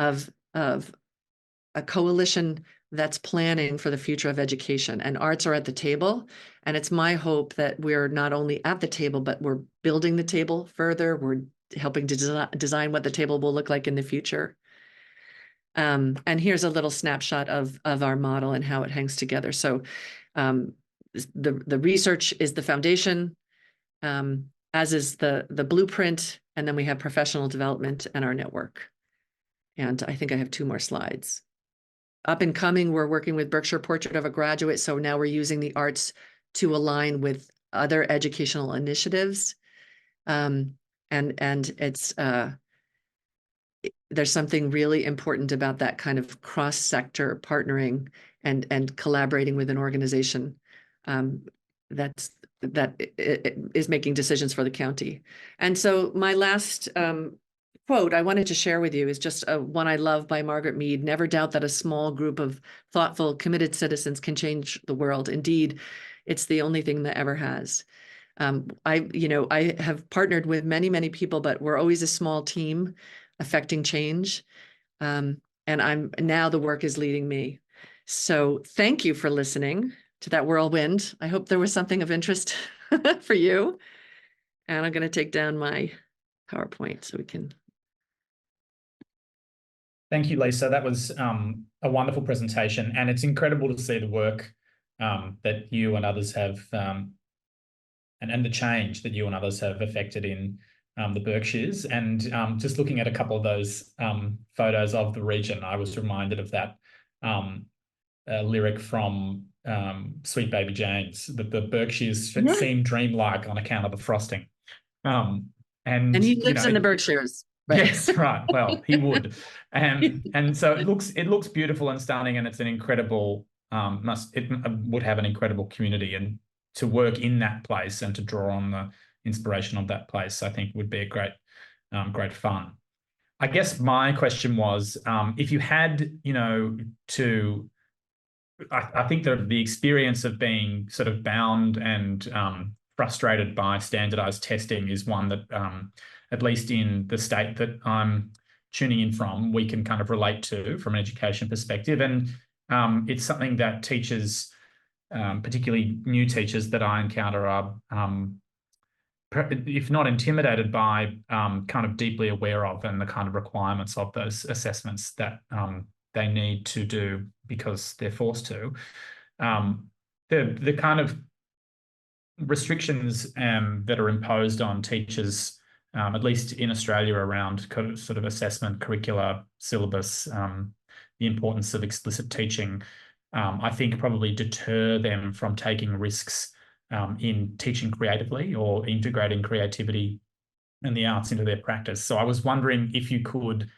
of a coalition that's planning for the future of education, and arts are at the table. And it's my hope that we're not only at the table, but we're building the table further. We're helping to design what the table will look like in the future. And here's a little snapshot of our model and how it hangs together. So the research is the foundation, as is the blueprint, and then we have professional development and our network. And I think I have 2 more slides. up and coming, we're working with Berkshire Portrait of a Graduate. So now we're using the arts to align with other educational initiatives. And it's there's something really important about that kind of cross-sector partnering and collaborating with an organization that is making decisions for the county. And so my last quote I wanted to share with you is just one I love by Margaret Mead. Never doubt that a small group of thoughtful, committed citizens can change the world. Indeed, it's the only thing that ever has. I have partnered with many, many people, but we're always a small team affecting change. And now the work is leading me. So thank you for listening to that whirlwind. I hope there was something of interest for you. And I'm going to take down my PowerPoint so we can.
Thank you, Lisa. That was a wonderful presentation, and it's incredible to see the work that you and others have and the change that you and others have affected in the Berkshires. And just looking at a couple of those photos of the region, I was reminded of that lyric from Sweet Baby Jane's, that the Berkshires seem dreamlike on account of the frosting. And
he lives in the Berkshires.
Right? Yes, right. Well, he would. And so it looks beautiful and stunning, and it's an incredible, it would have an incredible community, and to work in that place and to draw on the inspiration of that place, I think would be a great fun. I guess my question was, if you had, I think the experience of being sort of bound and frustrated by standardized testing is one that, at least in the state that I'm tuning in from, we can kind of relate to from an education perspective. And it's something that teachers, particularly new teachers that I encounter, are, if not intimidated by, kind of deeply aware of, and the kind of requirements of those assessments that they need to do because they're forced to. The kind of restrictions that are imposed on teachers, at least in Australia, around sort of assessment, curricula, syllabus, the importance of explicit teaching, I think probably deter them from taking risks in teaching creatively or integrating creativity and the arts into their practice. So I was wondering if you could,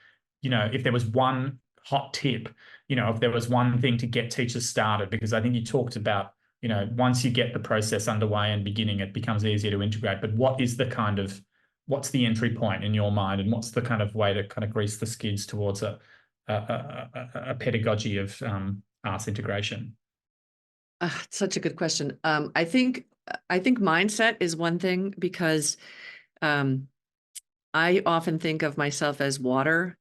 if there was one hot tip, if there was one thing to get teachers started, because I think you talked about, once you get the process underway and beginning, it becomes easier to integrate. But what's the entry point in your mind, and what's the kind of way to kind of grease the skids towards a pedagogy of arts integration?
Such a good question. I think mindset is one thing, because I often think of myself as water,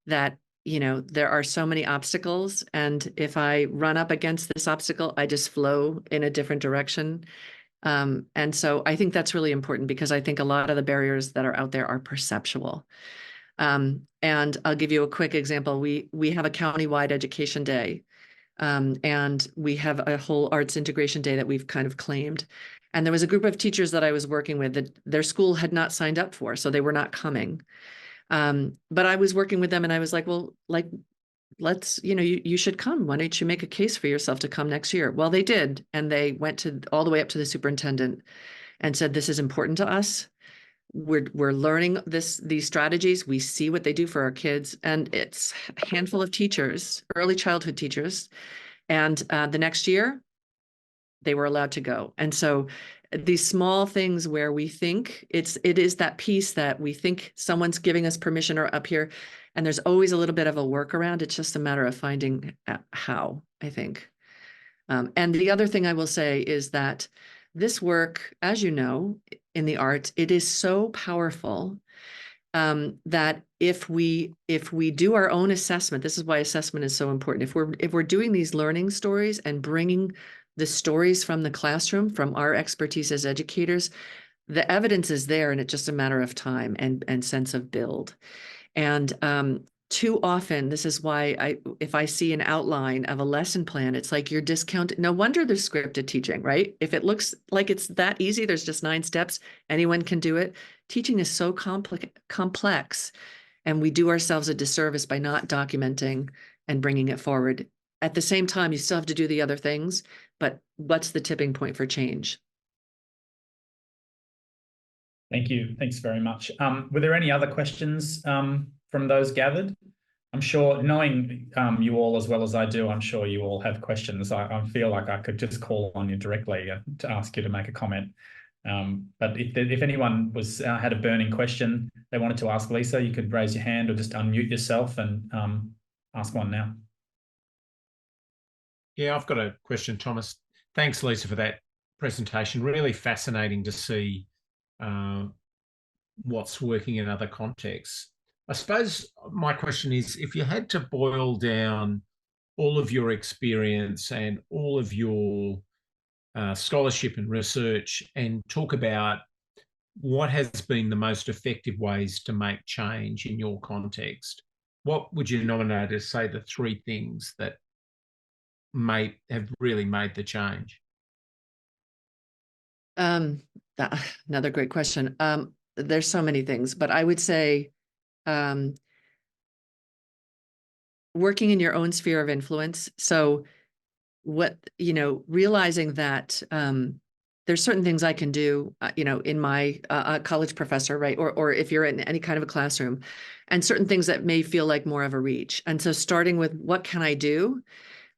that there are so many obstacles, and if I run up against this obstacle, I just flow in a different direction. And so I think that's really important, because I think a lot of the barriers that are out there are perceptual. And I'll give you a quick example. We have a countywide education day, and we have a whole arts integration day that we've kind of claimed. And there was a group of teachers that I was working with that their school had not signed up for, so they were not coming. But I was working with them, and I was like, well, let's, you should come. Why don't you make a case for yourself to come next year? Well, they did. And they went all the way up to the superintendent and said, this is important to us. We're learning these strategies. We see what they do for our kids. And it's a handful of teachers, early childhood teachers. And the next year, they were allowed to go. And so these small things where we think it is that piece that we think someone's giving us permission or up here, and there's always a little bit of a workaround. It's just a matter of finding how, I think. And the other thing I will say is that this work, as you know, in the arts, it is so powerful that if we do our own assessment, this is why assessment is so important. If we're doing these learning stories and bringing the stories from the classroom, from our expertise as educators, the evidence is there, and it's just a matter of time and sense of build. And too often, this is why if I see an outline of a lesson plan, it's like you're discounting. No wonder there's scripted teaching, right? If it looks like it's that easy, there's just 9 steps, anyone can do it. Teaching is so complex, and we do ourselves a disservice by not documenting and bringing it forward at the same time, you still have to do the other things, but what's the tipping point for change?
Thank you. Thanks very much. Were there any other questions from those gathered? I'm sure, knowing you all as well as I do, I'm sure you all have questions. I feel like I could just call on you directly to ask you to make a comment. But if anyone had a burning question they wanted to ask Lisa, you could raise your hand or just unmute yourself and ask one now.
Yeah, I've got a question, Thomas. Thanks, Lisa, for that presentation. Really fascinating to see what's working in other contexts. I suppose my question is, if you had to boil down all of your experience and all of your scholarship and research and talk about what has been the most effective ways to make change in your context, what would you nominate as, say, the three things that have really made the change?
Another great question. There's so many things, but I would say working in your own sphere of influence. So realizing that there's certain things I can do, in my college professor, right? Or if you're in any kind of a classroom, and certain things that may feel like more of a reach. And so starting with what can I do?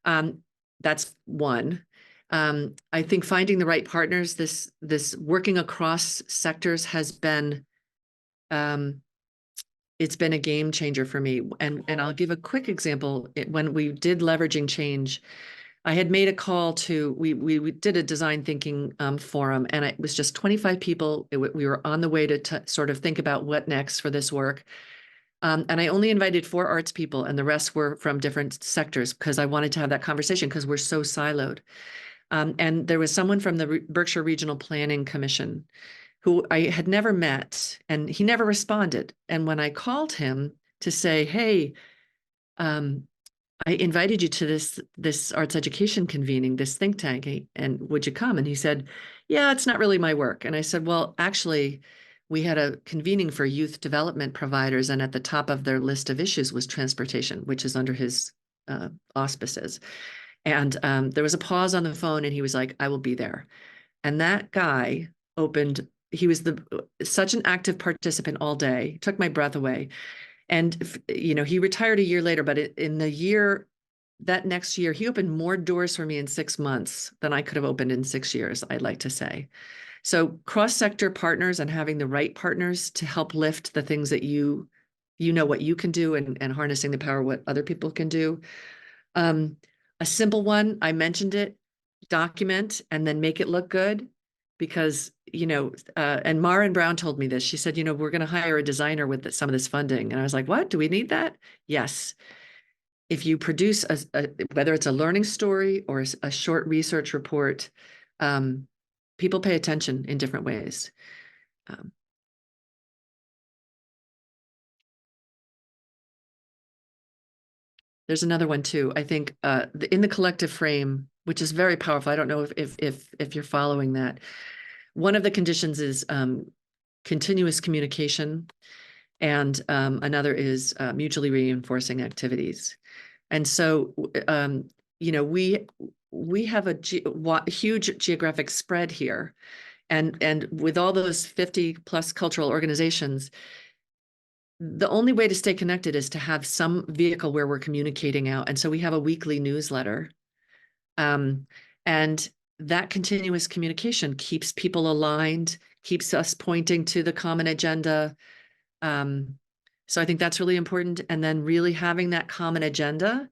That's one. I think finding the right partners, this working across sectors has been, it's been a game changer for me. And I'll give a quick example. When we did leveraging change, I had made a call to, we did a design thinking forum, and it was just 25 people. We were on the way to sort of think about what next for this work. And I only invited 4 arts people, and the rest were from different sectors because I wanted to have that conversation because we're so siloed. And there was someone from the Berkshire Regional Planning Commission who I had never met, and he never responded. And when I called him to say, hey, I invited you to this arts education convening, this think tank, and would you come? And he said, yeah, it's not really my work. And I said, well, actually, we had a convening for youth development providers, and at the top of their list of issues was transportation, which is under his auspices. And there was a pause on the phone, and he was like, I will be there. And that guy he was such an active participant all day, took my breath away. And, he retired a year later, but that next year, he opened more doors for me in 6 months than I could have opened in 6 years, I'd like to say. So cross-sector partners and having the right partners to help lift the things that you know what you can do, and harnessing the power of what other people can do. A simple one, I mentioned it, document and then make it look good. Because, and Maren Brown told me this. She said, we're going to hire a designer with some of this funding. And I was like, what? Do we need that? Yes. If you produce whether it's a learning story or a short research report, people pay attention in different ways. There's another one too. I think in the collective frame, which is very powerful. I don't know if you're following that. One of the conditions is continuous communication, and another is mutually reinforcing activities. And so, we have a huge geographic spread here, and with all those 50 plus cultural organizations, the only way to stay connected is to have some vehicle where we're communicating out. And so we have a weekly newsletter, and that continuous communication keeps people aligned, keeps us pointing to the common agenda. So I think that's really important. And then really having that common agenda,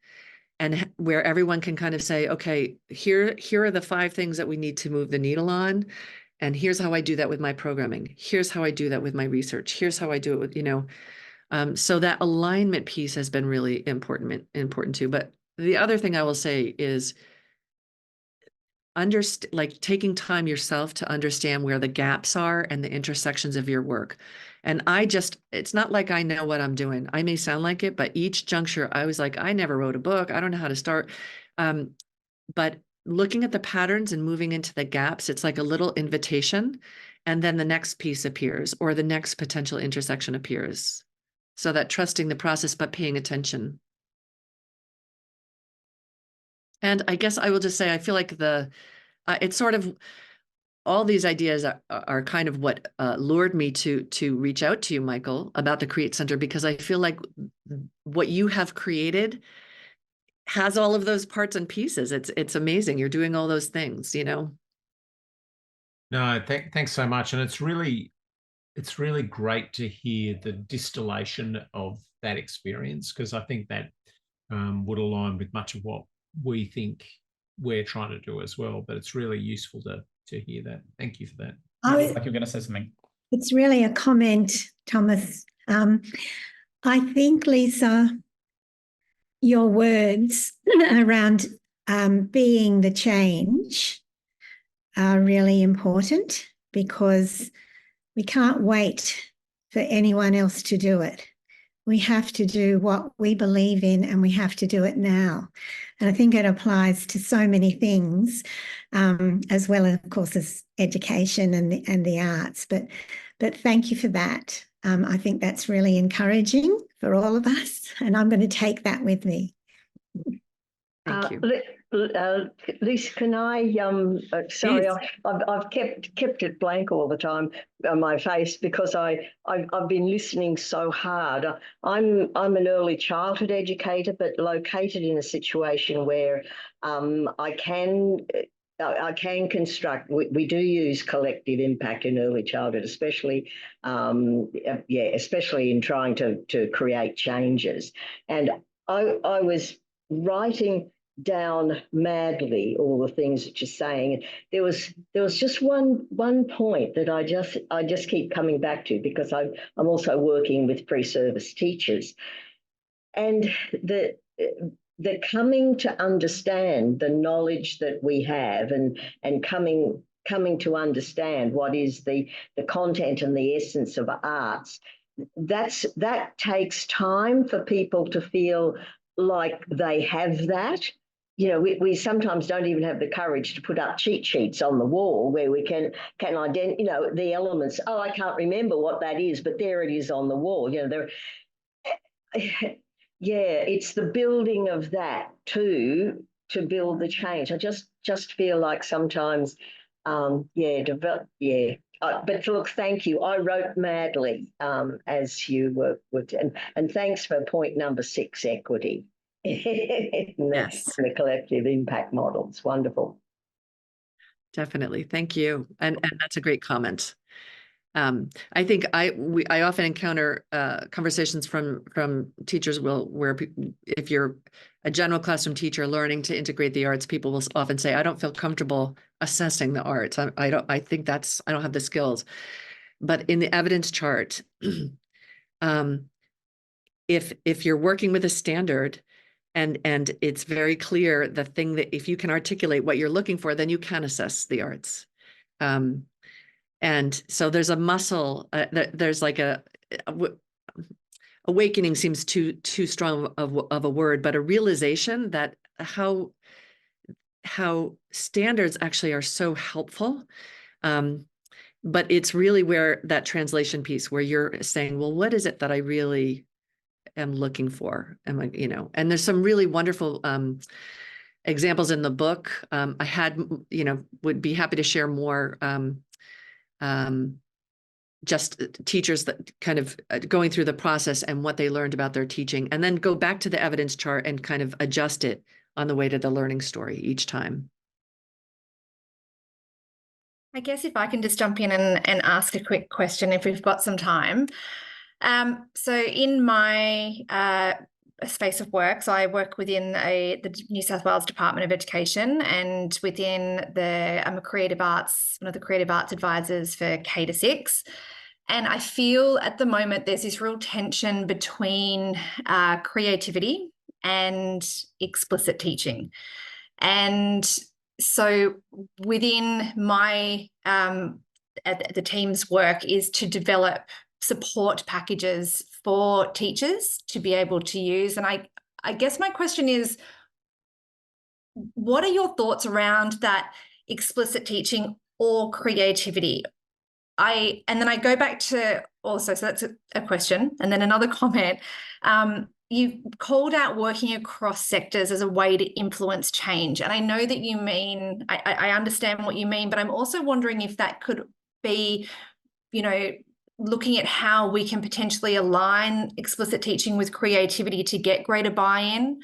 and where everyone can kind of say, okay, here are the 5 things that we need to move the needle on. And here's how I do that with my programming. Here's how I do that with my research. Here's how I do it with, so that alignment piece has been really important too. But the other thing I will say is taking time yourself to understand where the gaps are and the intersections of your work. And it's not like I know what I'm doing. I may sound like it, but each juncture I was like, I never wrote a book. I don't know how to start. But looking at the patterns and moving into the gaps, it's like a little invitation. And then the next piece appears, or the next potential intersection appears. So that trusting the process, but paying attention. And I guess I will just say, I feel like it's sort of, all these ideas are kind of what lured me to reach out to you, Michael, about the Create Center, because I feel like what you have created has all of those parts and pieces. It's amazing. You're doing all those things, you know?
No, thanks so much. And it's really great to hear the distillation of that experience, because I think that would align with much of what we think we're trying to do as well. But it's really useful to hear that. Thank you for that.
Like you're going to say something.
It's really a comment, Thomas. I think, Lisa, your words around being the change are really important, because we can't wait for anyone else to do it. We have to do what we believe in, and we have to do it now. And I think it applies to so many things, as well, of course, as education and the arts. But thank you for that. I think that's really encouraging for all of us, and I'm going to take that with me.
Thank you.
Lisa, can I? Sorry, I've kept it blank all the time on my face, because I've been listening so hard. I'm an early childhood educator, but located in a situation where I can construct. We do use collective impact in early childhood, especially especially in trying to create changes. And I was writing down madly all the things that you're saying. There was just one point that I just keep coming back to, because I'm also working with pre-service teachers, and the coming to understand the knowledge that we have, and coming to understand what is the content and the essence of arts. That takes time for people to feel like they have that. You know, we sometimes don't even have the courage to put up cheat sheets on the wall where we can identify, you know, the elements. Oh, I can't remember what that is, but there it is on the wall. You know, it's the building of that too, to build the change. I just feel like sometimes, but look, thank you. I wrote madly as you were, and thanks for point number 6, equity.
Yes.
The collective impact models. Wonderful.
Definitely. Thank you. And that's a great comment. I think I often encounter conversations from teachers where if you're a general classroom teacher learning to integrate the arts, people will often say, I don't feel comfortable assessing the arts. I don't have the skills. But in the evidence chart, if you're working with a standard, and it's very clear, the thing that if you can articulate what you're looking for, then you can assess the arts. And so there's a muscle, there's like awakening seems too strong of a word, but a realization that how standards actually are so helpful. But it's really where that translation piece, where you're saying, well, what is it that I really am looking for? Am I, you know, and there's some really wonderful examples in the book. I had, you know, would be happy to share more, just teachers that kind of going through the process and what they learned about their teaching, and then go back to the evidence chart and kind of adjust it on the way to the learning story each time.
I guess if I can just jump in and ask a quick question, if we've got some time. So in my space of work, so I work within the New South Wales Department of Education, and within I'm a creative arts, one of the creative arts advisors for K to 6. And I feel at the moment there's this real tension between creativity and explicit teaching. And so within my the team's work is to develop support packages for teachers to be able to use. And I guess my question is, what are your thoughts around that explicit teaching or creativity? And then I go back to also, so that's a question, and then another comment. you called out working across sectors as a way to influence change. And I know that you mean, I understand what you mean, but I'm also wondering if that could be, you know, looking at how we can potentially align explicit teaching with creativity to get greater buy-in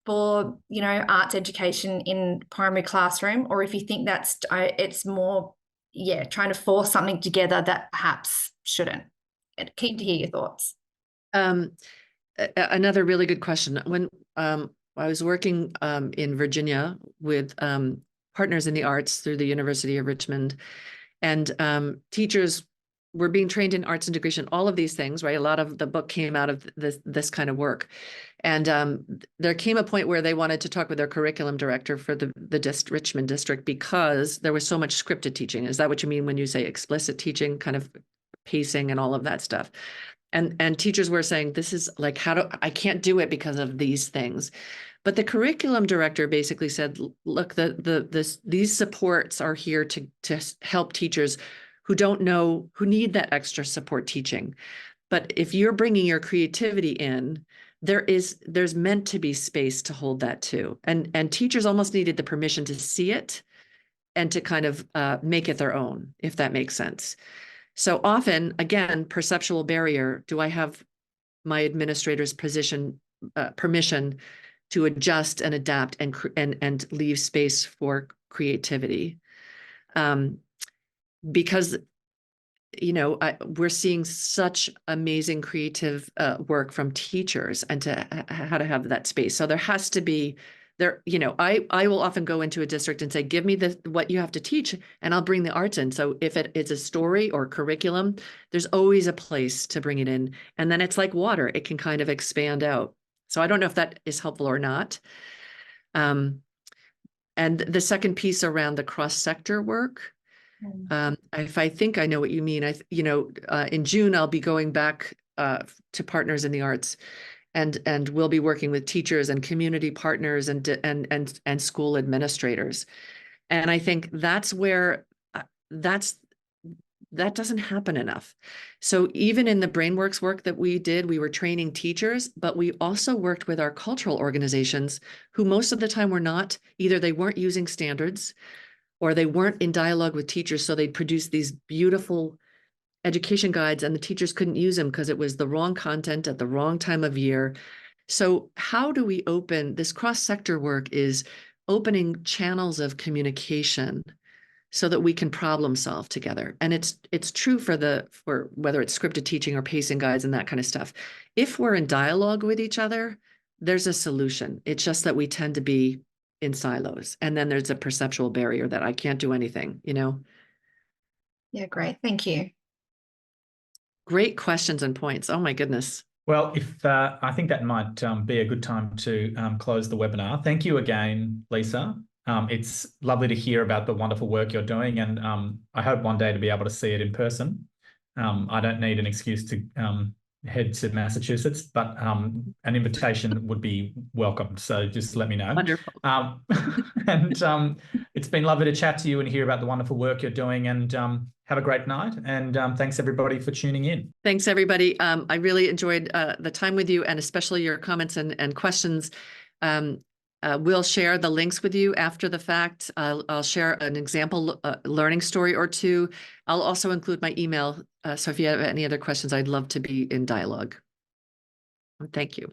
for, you know, arts education in primary classroom, or if you think that's, it's more, yeah, trying to force something together that perhaps shouldn't. Keen to hear your thoughts.
Another really good question. When I was working in Virginia with partners in the arts through the University of Richmond, and teachers were being trained in arts integration, all of these things, right? A lot of the book came out of this kind of work. And there came a point where they wanted to talk with their curriculum director for the Richmond district, because there was so much scripted teaching. Is that what you mean when you say explicit teaching, kind of pacing and all of that stuff? And teachers were saying, this is like, I can't do it because of these things. But the curriculum director basically said, look, these supports are here to help teachers who don't know, who need that extra support teaching. But if you're bringing your creativity in, there's meant to be space to hold that too. And teachers almost needed the permission to see it and to kind of make it their own, if that makes sense. So often, again, perceptual barrier, do I have my administrator's permission to adjust and adapt and leave space for creativity? Because, you know, we're seeing such amazing creative work from teachers, and how to have that space. So there has to be, you know, I will often go into a district and say, give me what you have to teach, and I'll bring the arts in. So if it's a story or curriculum, there's always a place to bring it in. And then it's like water, it can kind of expand out. So I don't know if that is helpful or not. And the second piece around the cross-sector work, if I think I know what you mean, in June, I'll be going back to partners in the arts, and we'll be working with teachers and community partners and school administrators. And I think that's where that doesn't happen enough. So even in the BrainWorks work that we did, we were training teachers, but we also worked with our cultural organizations, who most of the time were not, either they weren't using standards or they weren't in dialogue with teachers. So they'd produce these beautiful education guides and the teachers couldn't use them because it was the wrong content at the wrong time of year. So how do we open this cross-sector work? Is opening channels of communication so that we can problem solve together. And it's true for whether it's scripted teaching or pacing guides and that kind of stuff. If we're in dialogue with each other, there's a solution. It's just that we tend to be in silos. And then there's a perceptual barrier that I can't do anything, you know?
Yeah, great. Thank you.
Great questions and points. Oh my goodness.
Well, I think that might be a good time to close the webinar. Thank you again, Lisa. It's lovely to hear about the wonderful work you're doing, and I hope one day to be able to see it in person. I don't need an excuse to head to Massachusetts, but an invitation would be welcome. So just let me know.
Wonderful.
And it's been lovely to chat to you and hear about the wonderful work you're doing, and have a great night. And thanks everybody for tuning in.
Thanks everybody. I really enjoyed the time with you, and especially your comments and questions. We'll share the links with you after the fact. I'll share an example learning story or two. I'll also include my email. So if you have any other questions, I'd love to be in dialogue. Thank you.